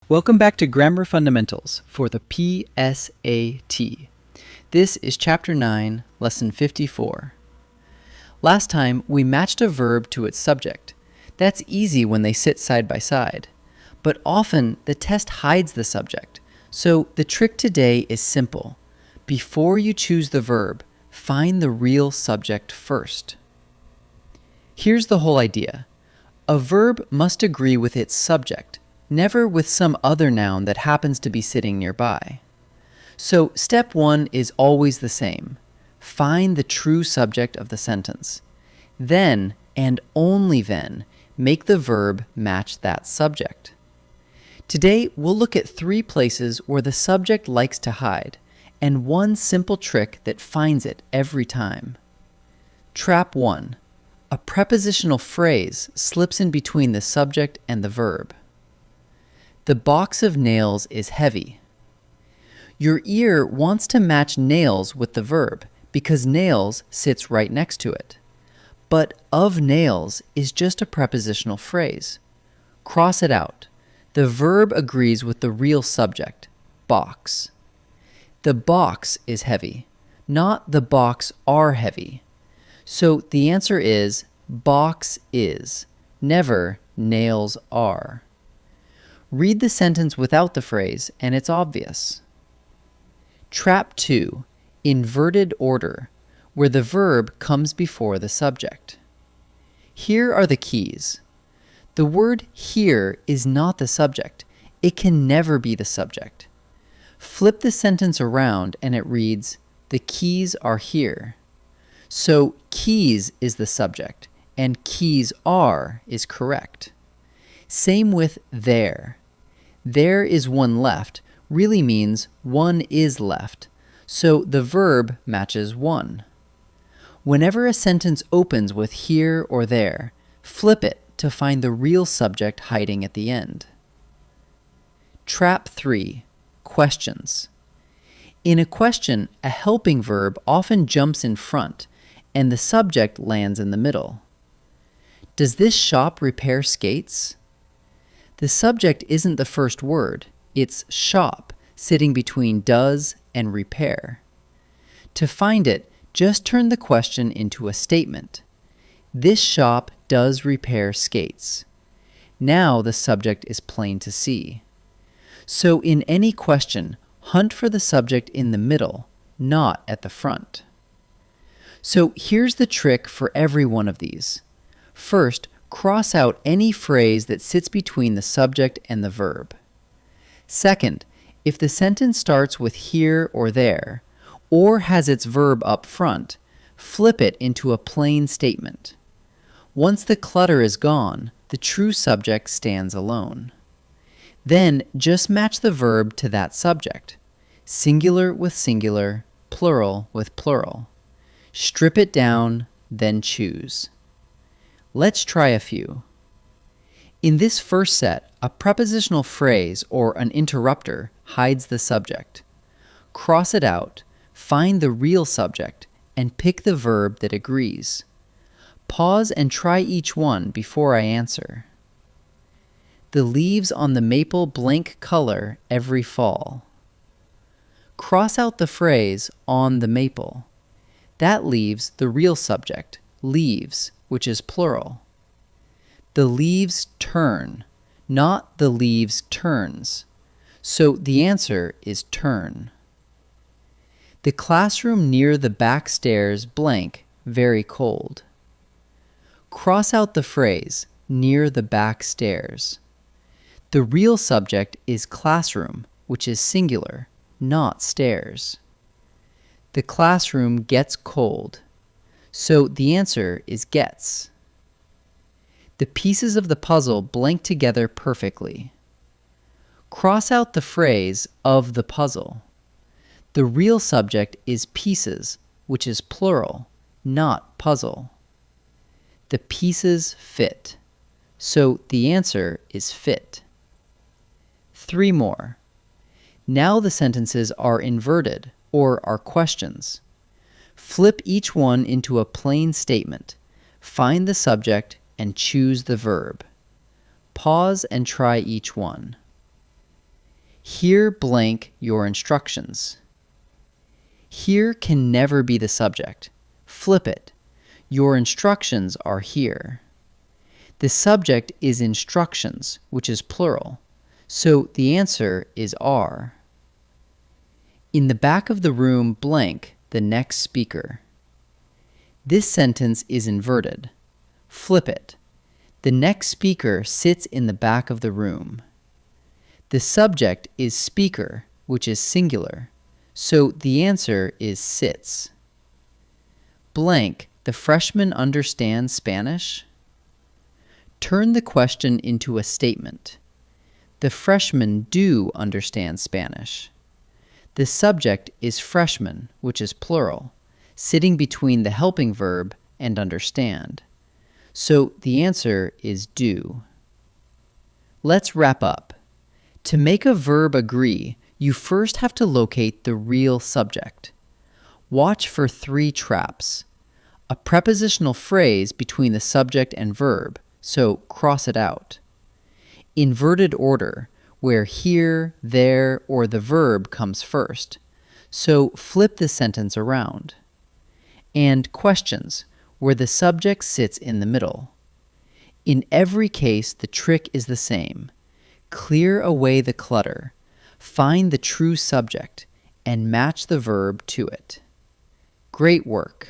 Welcome back to Grammar Fundamentals for the PSAT. This is Chapter 9, Lesson 54. Last time, we matched a verb to its subject. That's easy when they sit side by side. But often, the test hides the subject. So the trick today is simple. Before you choose the verb, find the real subject first. Here's the whole idea. A verb must agree with its subject, never with some other noun that happens to be sitting nearby. So step 1 is always the same. Find the true subject of the sentence. Then, and only then, make the verb match that subject. Today, we'll look at 3 places where the subject likes to hide, and one simple trick that finds it every time. Trap 1. A prepositional phrase slips in between the subject and the verb. The box of nails is heavy. Your ear wants to match nails with the verb because nails sits right next to it. But of nails is just a prepositional phrase. Cross it out. The verb agrees with the real subject, box. The box is heavy, not the box are heavy. So the answer is box is, never nails are. Read the sentence without the phrase and it's obvious. Trap 2, inverted order, where the verb comes before the subject. Here are the keys. The word here is not the subject. It can never be the subject. Flip the sentence around and it reads, the keys are here. So keys is the subject and keys are is correct. Same with there. There is one left really means one is left. So the verb matches one. Whenever a sentence opens with here or there, flip it to find the real subject hiding at the end. Trap 3. Questions. In a question, a helping verb often jumps in front, and the subject lands in the middle. Does this shop repair skates? The subject isn't the first word, it's shop, sitting between does and repair. To find it, just turn the question into a statement. This shop does repair skates. Now the subject is plain to see. So in any question, hunt for the subject in the middle, not at the front. So here's the trick for every one of these. First, cross out any phrase that sits between the subject and the verb. Second, if the sentence starts with here or there, or has its verb up front, flip it into a plain statement. Once the clutter is gone, the true subject stands alone. Then just match the verb to that subject. Singular with singular, plural with plural. Strip it down, then choose. Let's try a few. In this first set, a prepositional phrase or an interrupter hides the subject. Cross it out, find the real subject, and pick the verb that agrees. Pause and try each one before I answer. The leaves on the maple blank color every fall. Cross out the phrase on the maple. That leaves the real subject, leaves, which is plural. The leaves turn, not the leaves turns. So the answer is turn. The classroom near the back stairs blank, very cold. Cross out the phrase, near the back stairs. The real subject is classroom, which is singular, not stairs. The classroom gets cold. So the answer is gets. The pieces of the puzzle blank together perfectly. Cross out the phrase of the puzzle. The real subject is pieces, which is plural, not puzzle. The pieces fit. So the answer is fit. 3 more. Now the sentences are inverted, or are questions. Flip each one into a plain statement. Find the subject and choose the verb. Pause and try each one. Here blank your instructions. Here can never be the subject. Flip it. Your instructions are here. The subject is instructions, which is plural, so the answer is are. In the back of the room blank the next speaker. This sentence is inverted. Flip it. The next speaker sits in the back of the room. The subject is speaker, which is singular, so the answer is sits. Blank, the freshman understands Spanish? Turn the question into a statement. The freshmen do understand Spanish. The subject is freshman, which is plural, sitting between the helping verb and understand. So the answer is do. Let's wrap up. To make a verb agree, you first have to locate the real subject. Watch for 3 traps. A prepositional phrase between the subject and verb, so cross it out. Inverted order, where here, there, or the verb comes first, so flip the sentence around. And questions, where the subject sits in the middle. In every case, the trick is the same. Clear away the clutter, find the true subject, and match the verb to it. Great work!